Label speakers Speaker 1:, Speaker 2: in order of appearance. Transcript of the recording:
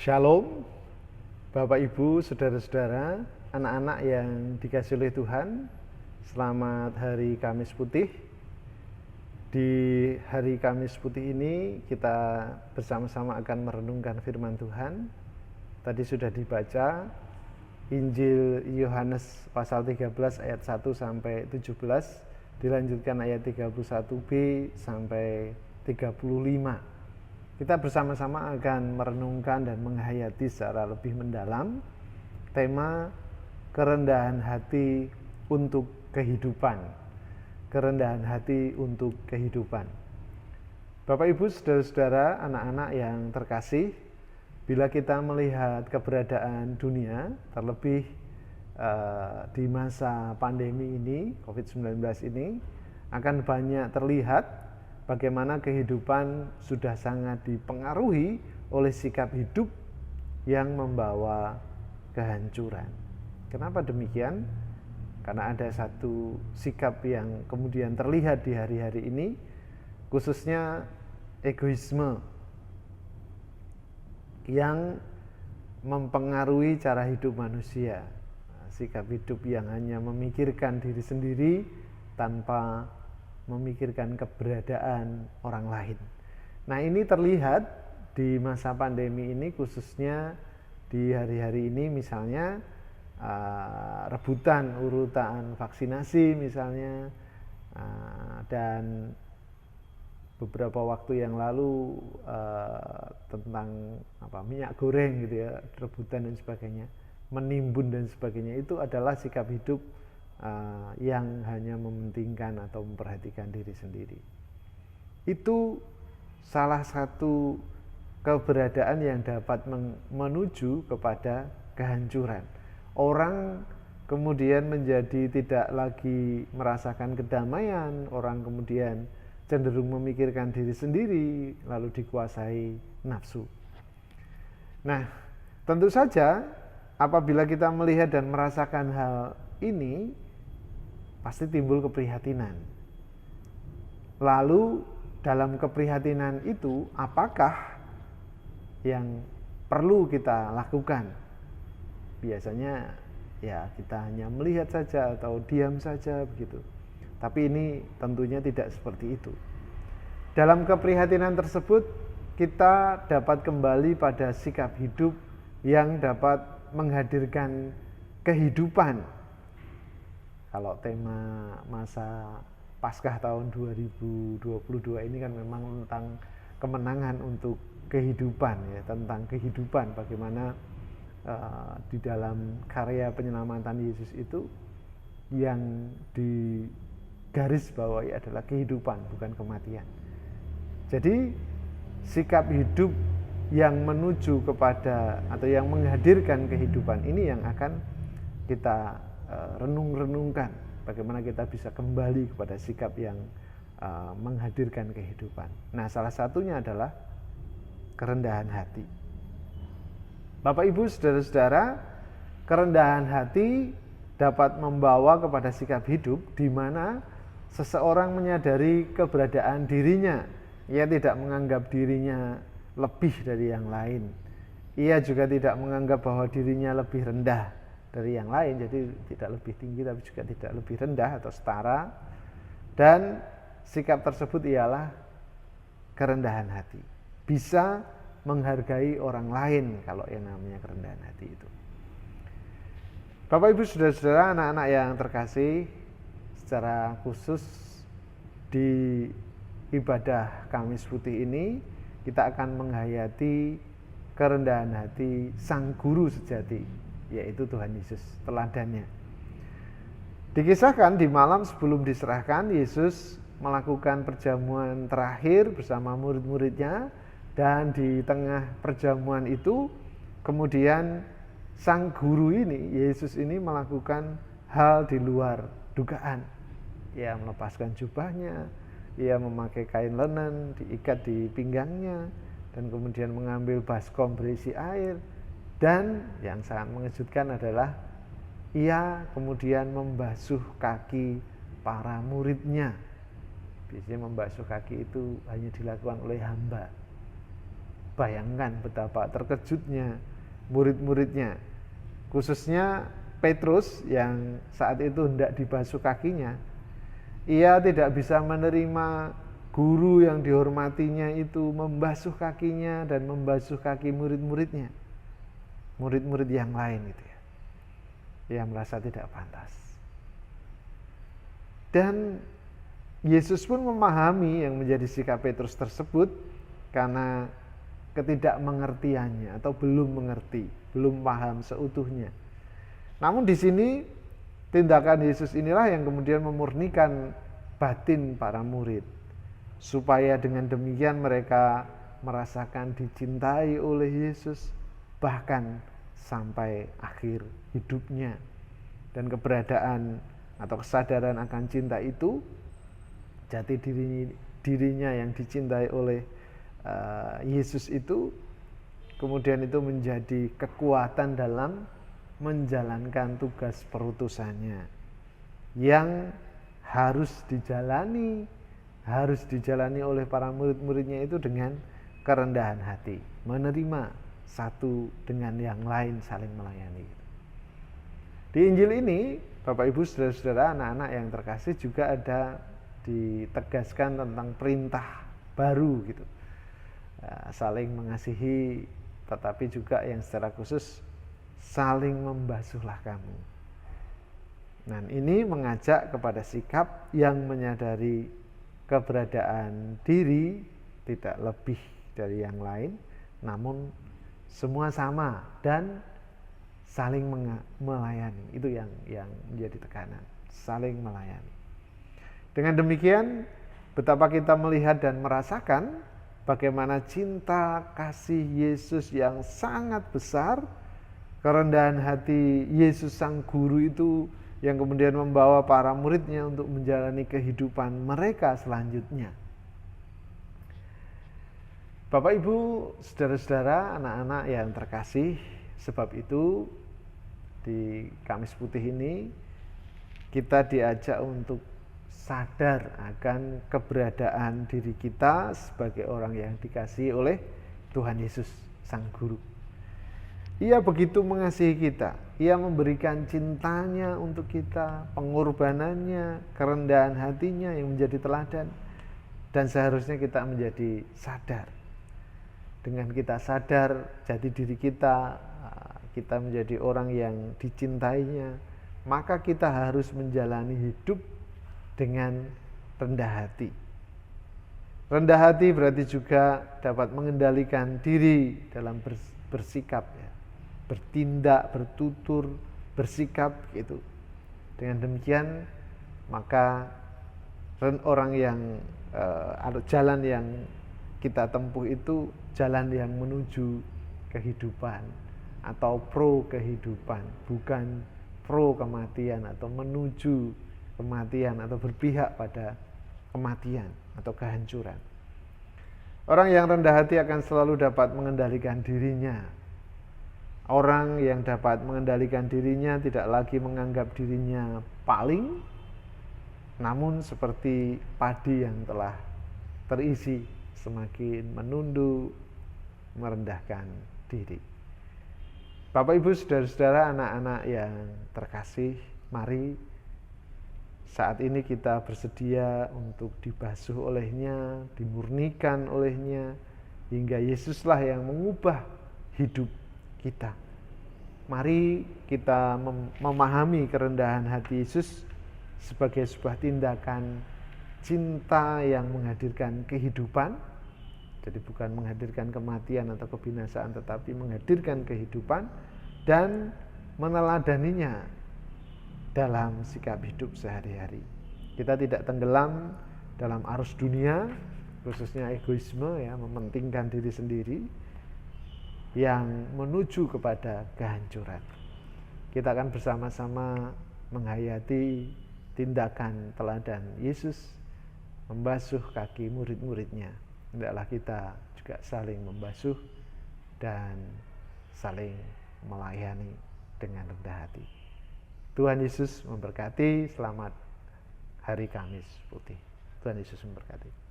Speaker 1: Shalom, Bapak Ibu, Saudara-saudara, anak-anak yang dikasihi oleh Tuhan. Selamat Hari Kamis Putih. Di Hari Kamis Putih ini kita bersama-sama akan merenungkan firman Tuhan. Tadi sudah dibaca Injil Yohanes pasal 13 ayat 1 sampai 17, dilanjutkan ayat 31b sampai 35. Kita bersama-sama akan merenungkan dan menghayati secara lebih mendalam tema kerendahan hati untuk kehidupan. Kerendahan hati untuk kehidupan. Bapak Ibu, saudara-saudara, anak-anak yang terkasih, bila kita melihat keberadaan dunia, terlebih di masa pandemi ini, COVID-19 ini, akan banyak terlihat bagaimana kehidupan sudah sangat dipengaruhi oleh sikap hidup yang membawa kehancuran. Kenapa demikian? Karena ada satu sikap yang kemudian terlihat di hari-hari ini, khususnya egoisme yang mempengaruhi cara hidup manusia. Sikap hidup yang hanya memikirkan diri sendiri tanpa memikirkan keberadaan orang lain. Nah, ini terlihat di masa pandemi ini, khususnya di hari-hari ini, misalnya rebutan urutan vaksinasi misalnya, dan beberapa waktu yang lalu tentang minyak goreng gitu ya, rebutan dan sebagainya, menimbun dan sebagainya. Itu adalah sikap hidup yang hanya mementingkan atau memperhatikan diri sendiri. Itu salah satu keberadaan yang dapat menuju kepada kehancuran. Orang kemudian menjadi tidak lagi merasakan kedamaian, orang kemudian cenderung memikirkan diri sendiri, lalu dikuasai nafsu. Nah, tentu saja apabila kita melihat dan merasakan hal ini, pasti timbul keprihatinan. Lalu dalam keprihatinan itu, apakah yang perlu kita lakukan? Biasanya ya kita hanya melihat saja atau diam saja begitu. Tapi ini tentunya tidak seperti itu. Dalam keprihatinan tersebut, kita dapat kembali pada sikap hidup yang dapat menghadirkan kehidupan. Kalau tema masa Paskah tahun 2022 ini kan memang tentang kemenangan untuk kehidupan ya, tentang kehidupan, bagaimana di dalam karya penyelamatan Yesus itu yang digarisbawahi adalah kehidupan, bukan kematian. Jadi sikap hidup yang menuju kepada atau yang menghadirkan kehidupan ini yang akan kita renung-renungkan, bagaimana kita bisa kembali kepada sikap yang menghadirkan kehidupan. Nah, salah satunya adalah kerendahan hati. Bapak Ibu, saudara-saudara, kerendahan hati dapat membawa kepada sikap hidup di mana seseorang menyadari keberadaan dirinya. Ia tidak menganggap dirinya lebih dari yang lain. Ia juga tidak menganggap bahwa dirinya lebih rendah dari yang lain, jadi tidak lebih tinggi tapi juga tidak lebih rendah atau setara. Dan sikap tersebut ialah kerendahan hati. Bisa menghargai orang lain kalau yang namanya kerendahan hati itu. Bapak Ibu, saudara-saudara, anak-anak yang terkasih, secara khusus di ibadah Kamis Putih ini kita akan menghayati kerendahan hati Sang Guru sejati, yaitu Tuhan Yesus, teladannya. Dikisahkan di malam sebelum diserahkan, Yesus melakukan perjamuan terakhir bersama murid-muridnya, dan di tengah perjamuan itu kemudian Sang Guru ini, Yesus ini melakukan hal di luar dugaan. Ia melepaskan jubahnya, ia memakai kain linen diikat di pinggangnya, dan kemudian mengambil baskom berisi air. Dan yang sangat mengejutkan adalah ia kemudian membasuh kaki para muridnya. Biasanya membasuh kaki itu hanya dilakukan oleh hamba. Bayangkan betapa terkejutnya murid-muridnya, khususnya Petrus yang saat itu hendak dibasuh kakinya. Ia tidak bisa menerima guru yang dihormatinya itu membasuh kakinya dan membasuh kaki murid-muridnya, murid-murid yang lain gitu ya. Ia merasa tidak pantas. Dan Yesus pun memahami yang menjadi sikap Petrus tersebut karena ketidakmengertiannya atau belum mengerti, belum paham seutuhnya. Namun di sini tindakan Yesus inilah yang kemudian memurnikan batin para murid, supaya dengan demikian mereka merasakan dicintai oleh Yesus bahkan sampai akhir hidupnya. Dan keberadaan atau kesadaran akan cinta itu, jati dirinya yang dicintai oleh Yesus itu, kemudian itu menjadi kekuatan dalam menjalankan tugas perutusannya yang harus dijalani oleh para murid-muridnya itu dengan kerendahan hati, menerima satu dengan yang lain, saling melayani. Di Injil ini, Bapak Ibu Saudara-saudara, anak-anak yang terkasih, juga ada ditegaskan tentang perintah baru gitu. Saling mengasihi, tetapi juga yang secara khusus saling membasuhlah kamu. Nah, ini mengajak kepada sikap yang menyadari keberadaan diri tidak lebih dari yang lain, namun semua sama dan saling melayani. Itu yang menjadi tekanan, saling melayani. Dengan demikian, betapa kita melihat dan merasakan bagaimana cinta kasih Yesus yang sangat besar, kerendahan hati Yesus sang guru itu yang kemudian membawa para muridnya untuk menjalani kehidupan mereka selanjutnya. Bapak Ibu, saudara-saudara, anak-anak yang terkasih, sebab itu di Kamis Putih ini kita diajak untuk sadar akan keberadaan diri kita sebagai orang yang dikasihi oleh Tuhan Yesus sang guru. Ia begitu mengasihi kita, ia memberikan cintanya untuk kita, pengorbanannya, kerendahan hatinya yang menjadi teladan. Dan seharusnya kita menjadi sadar. Dengan kita sadar jati diri kita menjadi orang yang dicintainya, maka kita harus menjalani hidup dengan rendah hati. Rendah hati berarti juga dapat mengendalikan diri dalam bersikap ya. Bertindak, bertutur, bersikap gitu. Dengan demikian maka orang yang jalan yang kita tempuh itu jalan yang menuju kehidupan atau pro kehidupan, bukan pro kematian atau menuju kematian atau berpihak pada kematian atau kehancuran. Orang yang rendah hati akan selalu dapat mengendalikan dirinya. Orang yang dapat mengendalikan dirinya tidak lagi menganggap dirinya paling, namun seperti padi yang telah terisi, semakin menunduk, merendahkan diri. Bapak Ibu Saudara-saudara, anak-anak yang terkasih, mari saat ini kita bersedia untuk dibasuh olehnya, dimurnikan olehnya, hingga Yesuslah yang mengubah hidup kita. Mari kita memahami kerendahan hati Yesus sebagai sebuah tindakan cinta yang menghadirkan kehidupan. Jadi bukan menghadirkan kematian atau kebinasaan, tetapi menghadirkan kehidupan dan meneladaninya dalam sikap hidup sehari-hari. Kita tidak tenggelam dalam arus dunia, khususnya egoisme ya, mementingkan diri sendiri yang menuju kepada kehancuran. Kita akan bersama-sama menghayati tindakan teladan Yesus membasuh kaki murid-muridnya. Hendaklah kita juga saling membasuh dan saling melayani dengan rendah hati. Tuhan Yesus memberkati. Selamat Hari Kamis Putih. Tuhan Yesus memberkati.